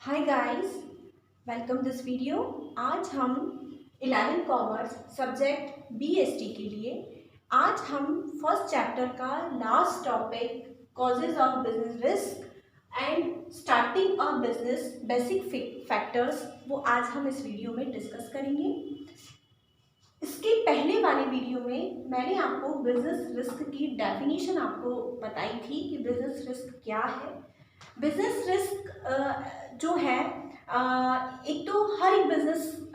Hi guys, welcome this video. आज हम 11 commerce subject BST के लिए आज हम फर्स्ट चैप्टर का last topic causes of business risk and starting of business basic factors वो आज हम इस वीडियो में डिस्कस करेंगे। इसके पहले वाले वीडियो में मैंने आपको बिजनेस रिस्क की डेफिनेशन आपको बताई थी कि बिजनेस रिस्क क्या है। बिजनेस रिस्क जो है एक तो हर एक बिजनेस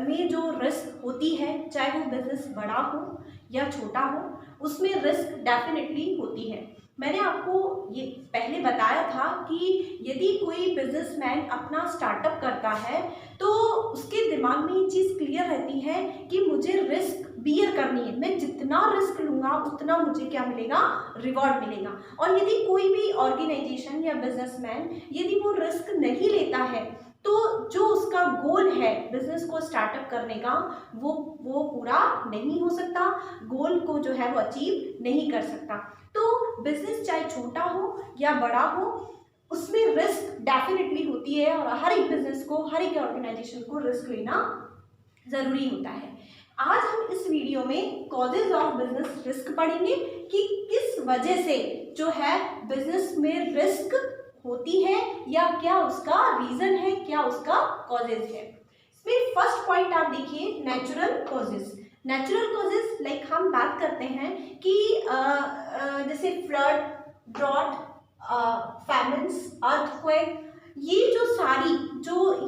में जो रिस्क होती है, चाहे वो बिजनेस बड़ा हो या छोटा हो, उसमें रिस्क डेफिनेटली होती है। मैंने आपको ये पहले बताया था कि यदि कोई बिजनेसमैन अपना स्टार्टअप करता है तो उसके दिमाग में ये चीज़ क्लियर रहती है कि मुझे रिस्क बियर करनी है, मैं जितना रिस्क लूँगा उतना मुझे क्या मिलेगा, रिवॉर्ड मिलेगा। और यदि कोई भी ऑर्गेनाइजेशन या बिजनेसमैन यदि वो रिस्क नहीं लेता है तो जो उसका गोल है बिजनेस को स्टार्टअप करने का वो पूरा नहीं हो सकता, गोल को जो है वो अचीव नहीं कर सकता। तो बिजनेस चाहे छोटा हो या बड़ा हो, उसमें रिस्क डेफिनेटली होती है और हर एक बिजनेस को, हर एक ऑर्गेनाइजेशन को रिस्क लेना ज़रूरी होता है। आज हम इस वीडियो में कॉजेज ऑफ बिजनेस रिस्क पढ़ेंगे कि किस वजह से जो है बिजनेस में रिस्क होती है या क्या उसका रीजन है, क्या उसका कॉजेज है। इसमें फर्स्ट पॉइंट आप देखिए, natural causes. Natural causes like हम बात करते हैं कि जैसे फ्लड, ड्रॉट, फैमिन्स, अर्थक्वेक, ये जो सारी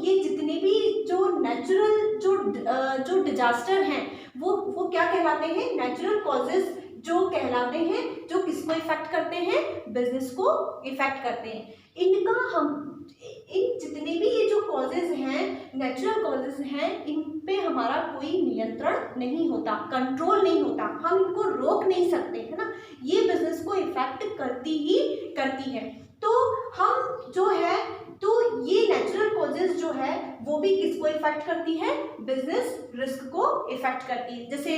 ये जितने भी जो नेचुरल जो डिजास्टर हैं वो क्या कहलाते हैं, नेचुरल कॉजेज जो कहलाते हैं, जो किसको इफेक्ट करते हैं, बिजनेस को इफेक्ट करते हैं। इन जितने भी ये जो कॉजेज हैं, नेचुरल कॉजेज हैं, इन पे हमारा कोई नियंत्रण नहीं होता, कंट्रोल नहीं होता, हम इनको रोक नहीं सकते, है ना। ये बिजनेस को इफेक्ट करती ही करती है। तो हम जो है ये नेचुरल कॉजेज जो है वो भी किसको इफेक्ट करती है, बिजनेस रिस्क को इफेक्ट करती है। जैसे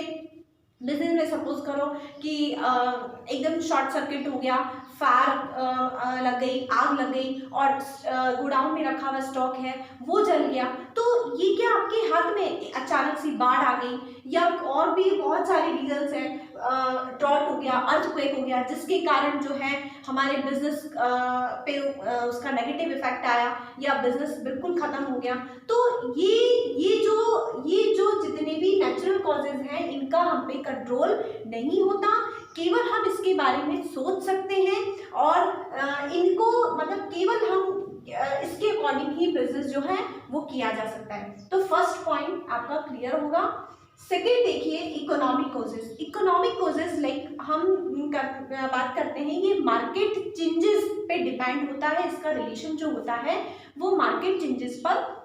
बिजनेस में सपोज करो कि एकदम शॉर्ट सर्किट हो गया, फायर लग गई, आग लग गई और गोडाउन में रखा हुआ स्टॉक है वो जल गया, तो ये क्या आपके हाथ में अचानक सी बाढ़ आ गई, या और भी बहुत सारे रीजंस हैं, ड्रॉट हो गया, अर्थक्वेक हो गया, जिसके कारण जो है हमारे बिजनेस पे उसका नेगेटिव इफेक्ट आया या बिजनेस बिल्कुल खत्म हो गया। तो ये जो जितने भी नेचुरल कॉजेज हैं इनका हम पे कंट्रोल नहीं होता, केवल हम इसके बारे में सोच सकते हैं और इनको मतलब केवल हम इसके अकॉर्डिंग ही बिजनेस जो है वो किया जा सकता है। तो फर्स्ट पॉइंट आपका क्लियर होगा। सेकेंड देखिए, economic causes. Economic causes like हम बात करते हैं, ये मार्केट चेंजेस पे डिपेंड होता है, इसका रिलेशन जो होता है वो मार्केट चेंजेस पर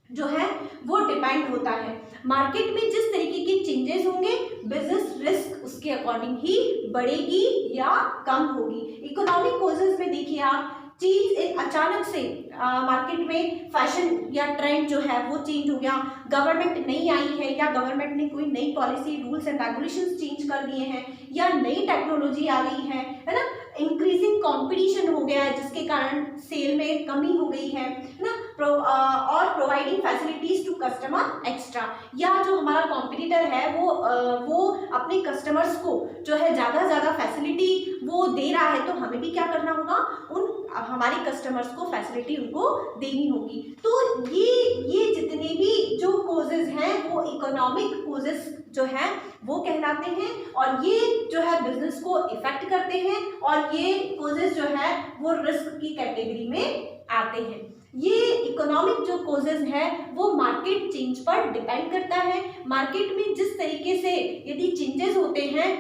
जो है वो डिपेंड होता है। मार्केट में जिस तरीके के चेंजेस होंगे बिजनेस रिस्क उसके अकॉर्डिंग ही बढ़ेगी या कम होगी। इकोनॉमिक कॉजेज में देखिए आप, चीज अचानक से मार्केट में फैशन या ट्रेंड जो है वो चेंज हो गया, गवर्नमेंट नई आई है या गवर्नमेंट ने कोई नई policy, rules and regulations change कर दिए हैं, या नई टेक्नोलॉजी आ गई है ना, इंक्रीजिंग कंपटीशन हो गया है जिसके कारण सेल में कमी हो गई है ना, और providing facilities to customer extra, या जो हमारा कॉम्पिटिटर है वो अपने कस्टमर्स को जो है ज़्यादा फैसिलिटी वो दे रहा है, तो हमें भी क्या करना होगा, उन हमारे कस्टमर्स को फैसिलिटी उनको देनी होगी। तो ये जितने भी जो कॉजेज हैं वो इकोनॉमिक कॉजेज जो है वो कहलाते हैं और ये जो है बिजनेस को इफेक्ट करते हैं और ये कॉजेज जो है वो रिस्क की कैटेगरी में आते हैं। ये इकोनॉमिक जो कॉजेज है वो मार्केट चेंज पर डिपेंड करता है, मार्केट में जिस तरीके से यदि चेंजेस होते हैं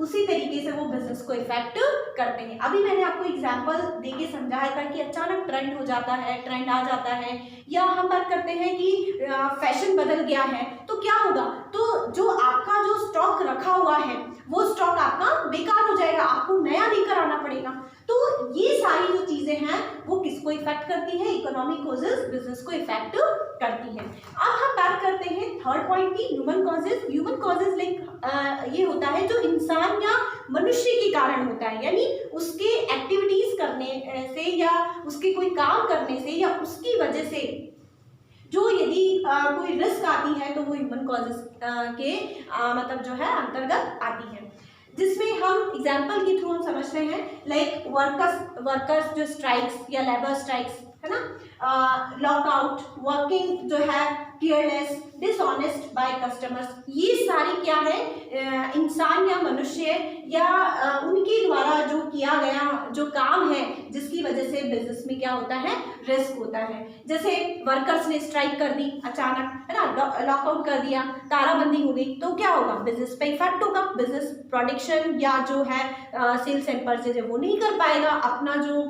उसी तरीके से वो बिजनेस को इफेक्ट करते हैं। अभी मैंने आपको एग्जांपल देके समझाया था कि अचानक ट्रेंड हो जाता है, ट्रेंड आ जाता है, या हम बात करते हैं कि फैशन बदल गया है, तो क्या होगा, तो जो आपका जो स्टॉक रखा हुआ है वो स्टॉक आपका बेकार हो जाएगा, आपको नया लेकर आना पड़ेगा। तो ये सारी जो चीजें हैं वो किसको किसको इफेक्ट करती है? इकोनॉमिक कॉजेज बिजनेस को इफेक्ट करती है। अब हम बात करते हैं थर्ड पॉइंट की, human causes. Human causes like ये होता है जो इंसान या मनुष्य के कारण होता है, यानी उसके एक्टिविटीज करने से या उसके कोई काम करने से या उसकी वजह से जो यदि कोई रिस्क आती है तो वो ह्यूमन कॉजेज के मतलब जो है अंतर्गत आती है, जिसमें हम एग्जाम्पल के थ्रू हम समझ रहे हैं लाइक वर्कर्स जो स्ट्राइक्स या लेबर स्ट्राइक्स है ना, लॉकआउट, वर्किंग जो है केयरलेस, डिसऑनेस्ट बाय कस्टमर्स, ये सारी क्या है इंसान या मनुष्य या उनके द्वारा जो किया गया जो काम है जिसकी वजह से बिजनेस में क्या होता है? रिस्क होता है। जैसे वर्कर्स ने स्ट्राइक कर दी अचानक, है ना, लॉकआउट कर दिया, तालाबंदी हो गई, तो क्या होगा? बिजनेस पे इफेक्ट होगा। बिजनेस प्रोडक्शन या जो है सेल्स एंड परचेज है वो नहीं कर पाएगा, अपना जो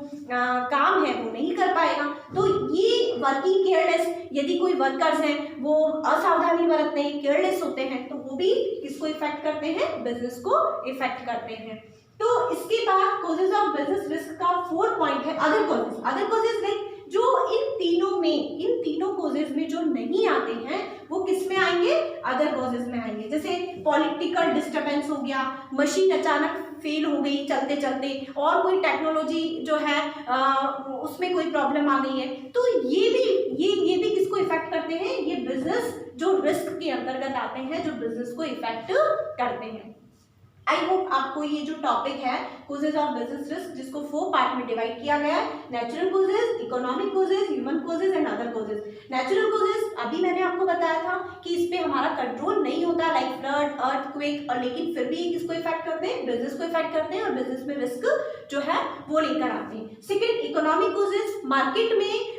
काम है वो नहीं कर पाएगा। तो ये वर्किंग केयरलेस, यदि कोई वर्कर्स हैं वो असावधानी बरतते हैं, केयरलेस होते हैं, तो वो भी किसको इफेक्ट करते हैं? बिजनेस को इफेक्ट करते हैं। तो इसके बाद कॉजेज ऑफ बिजनेस रिस्क का फोर्थ पॉइंट है other causes. Other causes like जो इन तीनों कॉजेज में जो नहीं आते हैं वो किस में आएंगे? अदर कॉजेज में आएंगे। जैसे पॉलिटिकल डिस्टर्बेंस हो गया, मशीन अचानक फेल हो गई चलते चलते, और कोई टेक्नोलॉजी जो है उसमें कोई प्रॉब्लम आ गई है, तो ये भी किसको इफेक्ट करते हैं? ये बिजनेस जो रिस्क के अंतर्गत आते हैं, जो बिजनेस को इफेक्ट करते हैं। आई होप आपको ये जो टॉपिक है कॉजेज ऑफ बिजनेस रिस्क, जिसको 4 पार्ट में डिवाइड किया गया है, natural causes, economic causes, human causes and other causes. Natural causes अभी मैंने आपको बताया था कि इस पे हमारा कंट्रोल नहीं होता, लाइक फ्लड, अर्थक्वेक, और लेकिन फिर भी किसको इफेक्ट करते हैं? बिजनेस को इफेक्ट करते हैं और बिजनेस में रिस्क जो है वो लेकर आते हैं। सेकेंड, इकोनॉमिक कॉजेज, मार्केट में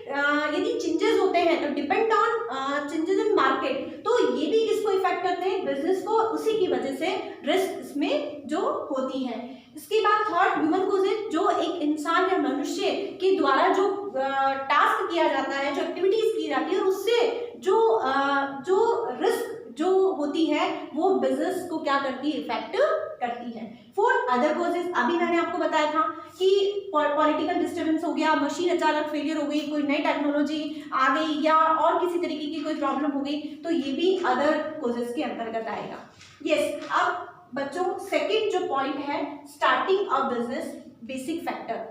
यदि चेंजेस होते हैं तो depend on changes in market, तो ये भी किसको इफेक्ट करते हैं? बिजनेस को, उसी की वजह से रिस्क इसमें जो होती है। इसके बाद थर्ड, ह्यूमन कॉजेज, जो एक इंसान या मनुष्य के द्वारा जो टास्क किया जाता है, जो एक्टिविटीज की जाती है, और उससे जो रिस्क जो होती है वो बिजनेस को क्या करती है? इफेक्ट करती है। फोर्थ, अदर कॉजेज, अभी मैंने आपको बताया था कि पॉलिटिकल डिस्टर्बेंस हो गया, मशीन अचानक फेलियर हो गई, कोई नई टेक्नोलॉजी आ गई या और किसी तरीके की कोई प्रॉब्लम हो गई, तो ये भी अदर कॉजेज के अंतर्गत आएगा। यस, अब बच्चों सेकंड जो पॉइंट है, starting a business basic factor,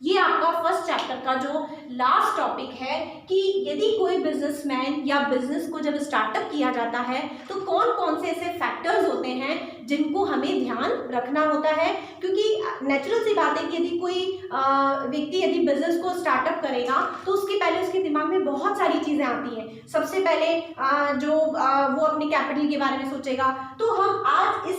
ये आपका फर्स्ट चैप्टर का जो लास्ट टॉपिक है कि यदि कोई बिजनेसमैन या बिजनेस को जब स्टार्टअप किया जाता है तो कौन कौन से ऐसे फैक्टर्स होते हैं जिनको हमें ध्यान रखना होता है। क्योंकि नेचुरल सी बात है कि यदि कोई व्यक्ति यदि बिजनेस को स्टार्टअप करेगा तो उसके पहले उसके दिमाग में बहुत सारी चीज़ें आती हैं। सबसे पहले वो अपने कैपिटल के बारे में सोचेगा। तो हम आज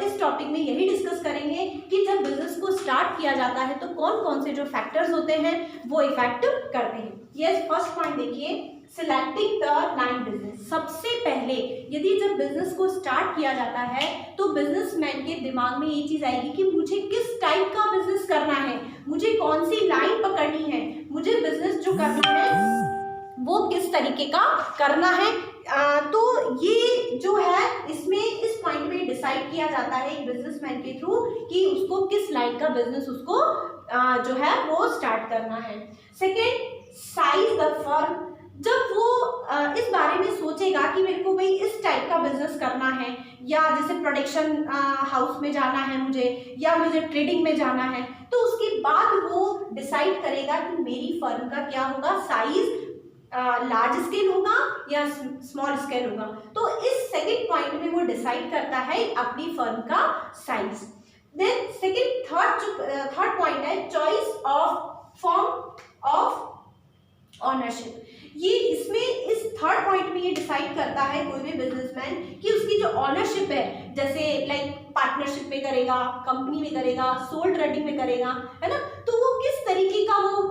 इस टॉपिक में यही डिस्कस करेंगे कि जब बिजनेस को स्टार्ट किया जाता है तो कौन कौन से जो फैक्टर्स होते हैं वो इफेक्ट करते हैं। यस, फर्स्ट पॉइंट देखिए, सिलेक्टिंग द लाइन बिजनेस। सबसे पहले यदि जब बिजनेस को स्टार्ट किया जाता है तो बिजनेसमैन के दिमाग में ये चीज आएगी कि मुझे किस टाइप का बिजनेस करना है, मुझे कौन सी लाइन पकड़नी है, मुझे बिजनेस जो करना है वो किस तरीके का करना है। तो ये जो है इसमें इस पॉइंट में डिसाइड किया जाता है एक बिजनेसमैन के थ्रू कि उसको किस लाइन का बिजनेस उसको जो है वो स्टार्ट करना है। Second, size the firm. जब वो इस बारे में सोचेगा कि मेरे को भाई इस टाइप का बिजनेस करना है, या जैसे प्रोडक्शन हाउस में जाना है मुझे, या मुझे ट्रेडिंग में जाना है, तो उसके बाद वो डिसाइड करेगा कि मेरी फर्म का क्या होगा, साइज लार्ज स्केल होगा या स्मॉल स्केल होगा। तो इस सेकंड पॉइंट में वो डिसाइड करता है अपनी फर्म का size. Then second third point है choice of form of ownership. ये इसमें इस थर्ड पॉइंट में ये डिसाइड करता है कोई भी बिजनेसमैन कि उसकी जो ऑनरशिप है, जैसे लाइक पार्टनरशिप में करेगा, कंपनी में करेगा, सोल ट्रेडिंग में करेगा, है ना, तो वो किस तरीके का वो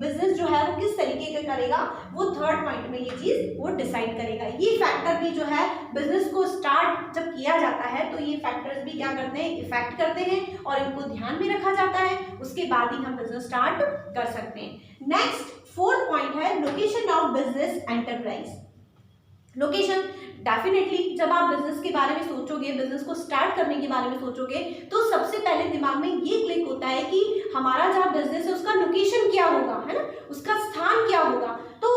बिजनेस जो है वो किस तरीके का करेगा, वो थर्ड पॉइंट में ये चीज वो डिसाइड करेगा। ये फैक्टर भी जो है बिजनेस को स्टार्ट जब किया जाता है तो ये फैक्टर्स भी क्या करते हैं, इफेक्ट करते हैं और इनको ध्यान में रखा जाता है, उसके बाद ही हम बिजनेस स्टार्ट कर सकते हैं। नेक्स्ट फोर्थ पॉइंट है location of business enterprise. Location, definitely जब आप बिजनेस के बारे में सोचोगे, बिजनेस को स्टार्ट करने के बारे में सोचोगे, तो सबसे पहले दिमाग में ये क्लिक होता है कि हमारा जहाँ बिजनेस है उसका लोकेशन क्या होगा, है ना, उसका स्थान क्या होगा। तो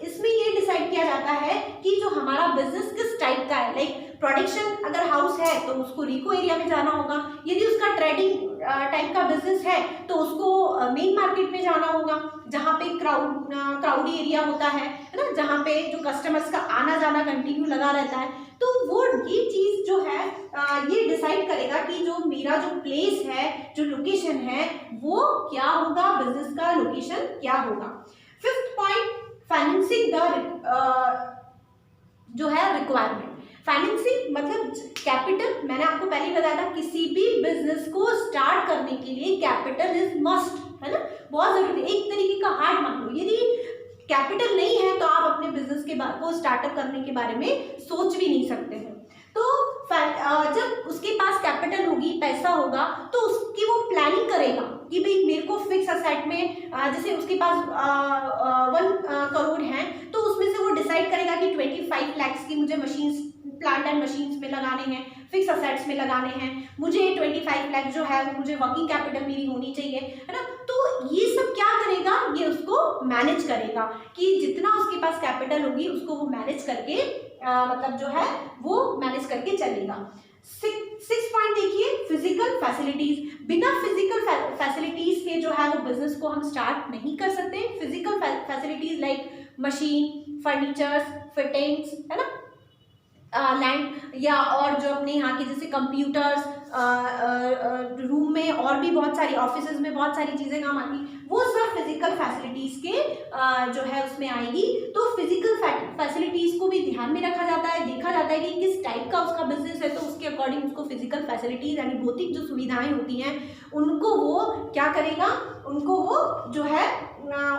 इसमें ये डिसाइड किया जाता है कि जो हमारा बिजनेस किस टाइप का है। लाइक प्रोडक्शन अगर हाउस है तो उसको रिको एरिया में जाना होगा, यदि उसका ट्रेडिंग टाइप का बिजनेस है तो उसको मेन मार्केट में जाना होगा, जहाँ पे क्राउडी एरिया होता है ना, जहाँ पे जो कस्टमर्स का आना जाना कंटिन्यू लगा रहता है। तो वो ये चीज जो है ये डिसाइड करेगा कि जो मेरा जो प्लेस है, जो लोकेशन है, वो क्या होगा, बिजनेस का लोकेशन क्या होगा। फिफ्थ पॉइंट, फाइनेंसिंग द जो है रिक्वायरमेंट। फाइनेंसिंग मतलब कैपिटल। मैंने आपको पहले ही बताया था किसी भी बिजनेस को स्टार्ट करने के लिए कैपिटल इज मस्ट, है ना, बहुत जरूरी, एक तरीके का हार्ड मान लो। यदि कैपिटल नहीं है तो आप अपने बिजनेस के को स्टार्टअप करने के बारे में सोच भी नहीं सकते हैं। तो जब उसके पास कैपिटल होगी, पैसा होगा, तो उसकी वो प्लानिंग करेगा कि भाई मेरे को फिक्स असेट में जैसे उसके पास 1 करोड़ है तो उसमें से वो डिसाइड करेगा कि 25 लाख की मुझे मशीन्स, प्लांट एंड मशीन्स में लगाने हैं, फिक्स असेट्स में लगाने हैं, मुझे 25 लाख जो है मुझे वर्किंग कैपिटल मेरी होनी चाहिए, है ना। तो ये सब क्या करेगा, ये उसको मैनेज करेगा कि जितना उसके पास कैपिटल होगी उसको वो मैनेज करके मतलब जो है वो मैनेज करके चलेगा। 6 पॉइंट देखिए, फिजिकल फैसिलिटीज। बिना फिजिकल फैसिलिटीज के जो है वो बिजनेस को हम स्टार्ट नहीं कर सकते। Physical facilities like machine, furnitures, fittings, है ना, लैंड या और जो अपने यहाँ के जैसे कंप्यूटर्स, रूम में और भी बहुत सारी ऑफिसेज में बहुत सारी चीज़ें काम आती, वो सब फिजिकल फैसिलिटीज़ के जो है उसमें आएगी। तो फिजिकल फैसिलिटीज़ को भी ध्यान में रखा जाता है, देखा जाता है कि किस टाइप का उसका बिजनेस है, तो उसके अकॉर्डिंग उसको फिजिकल फैसिलिटीज़ यानी भौतिक जो सुविधाएं होती हैं उनको वो क्या करेगा, उनको वो जो है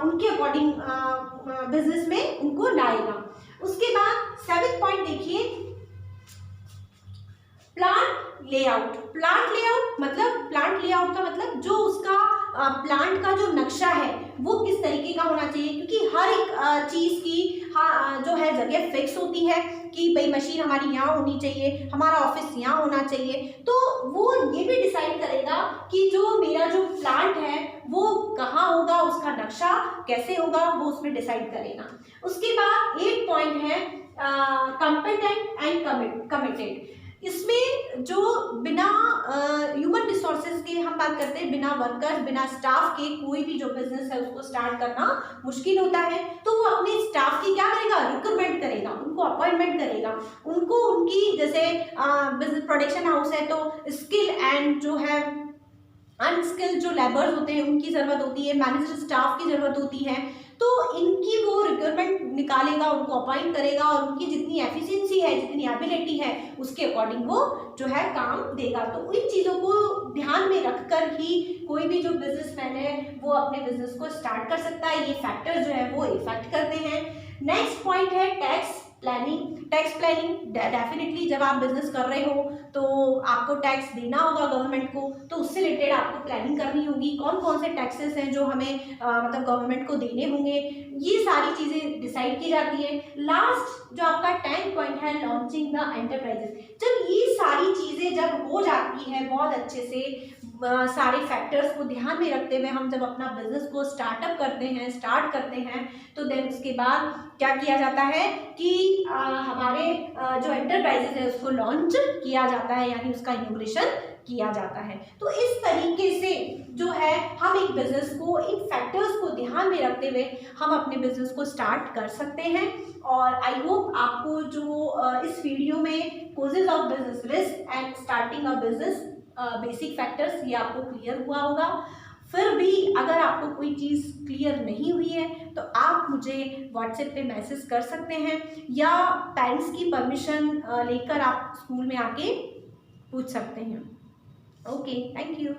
उनके अकॉर्डिंग बिजनेस में उनको लाएगा। उसके बाद 7 पॉइंट देखिए, प्लांट लेआउट। प्लांट लेआउट का मतलब जो उसका प्लांट का जो नक्शा है वो किस तरीके का होना चाहिए, क्योंकि हर एक चीज की जो है जगह फिक्स होती है कि भाई मशीन हमारी यहाँ होनी चाहिए, हमारा ऑफिस यहाँ होना चाहिए। तो वो ये भी डिसाइड करेगा कि जो मेरा जो प्लांट है वो कहाँ होगा, उसका नक्शा कैसे होगा, वो उसमें डिसाइड करेगा। उसके बाद 8 पॉइंट है कॉम्पिटेंट एंड कमिटेड। इसमें जो बिना ह्यूमन रिसोर्सेज के हम बात करते हैं, बिना वर्कर्स, बिना स्टाफ के कोई भी जो बिजनेस है उसको स्टार्ट करना मुश्किल होता है। तो वो अपने स्टाफ की क्या करेगा, रिक्रूटमेंट करेगा, उनको अपॉइंटमेंट करेगा, उनको उनकी जैसे बिजनेस प्रोडक्शन हाउस है तो स्किल एंड जो है अनस्किल्ड जो लेबर्स होते हैं उनकी ज़रूरत होती है, मैनेजर स्टाफ की ज़रूरत होती है। तो इनकी वो रिक्वायरमेंट निकालेगा, उनको अपॉइंट करेगा और उनकी जितनी एफिशिएंसी है, जितनी एबिलिटी है उसके अकॉर्डिंग वो जो है काम देगा। तो इन चीज़ों को ध्यान में रखकर ही कोई भी जो बिजनेसमैन है वो अपने बिजनेस को स्टार्ट कर सकता है। ये फैक्टर जो है वो इफेक्ट करते हैं। नेक्स्ट पॉइंट है tax planning. Tax planning definitely जब आप बिजनेस कर रहे हो तो आपको टैक्स देना होगा गवर्नमेंट को, तो उससे रिलेटेड आपको प्लानिंग करनी होगी, कौन कौन से टैक्सेस हैं जो हमें मतलब गवर्नमेंट को देने होंगे, ये सारी चीज़ें डिसाइड की जाती है। लास्ट जो आपका 10 पॉइंट है लॉन्चिंग द एंटरप्राइजेस। जब ये सारी चीज़ें जब हो जाती है बहुत अच्छे से, सारे फैक्टर्स को ध्यान में रखते हुए हम जब अपना बिजनेस को स्टार्ट करते हैं तो देन उसके बाद क्या किया जाता है कि हमारे जो एंटरप्राइजेस है उसको लॉन्च किया जाता है, यानी उसका इनॉग्रेशन किया जाता है। तो इस तरीके से जो है हम एक बिजनेस को इन फैक्टर्स को ध्यान में रखते हुए हम अपने बिजनेस को स्टार्ट कर सकते हैं। और आई होप आपको जो इस वीडियो में causes of business risk and starting a business basic factors ये आपको क्लियर हुआ होगा। फिर भी अगर आपको कोई चीज़ क्लियर नहीं हुई है तो आप मुझे व्हाट्सएप पे मैसेज कर सकते हैं या पेरेंट्स की परमिशन लेकर आप स्कूल में आके पूछ सकते हैं। Okay, thank you.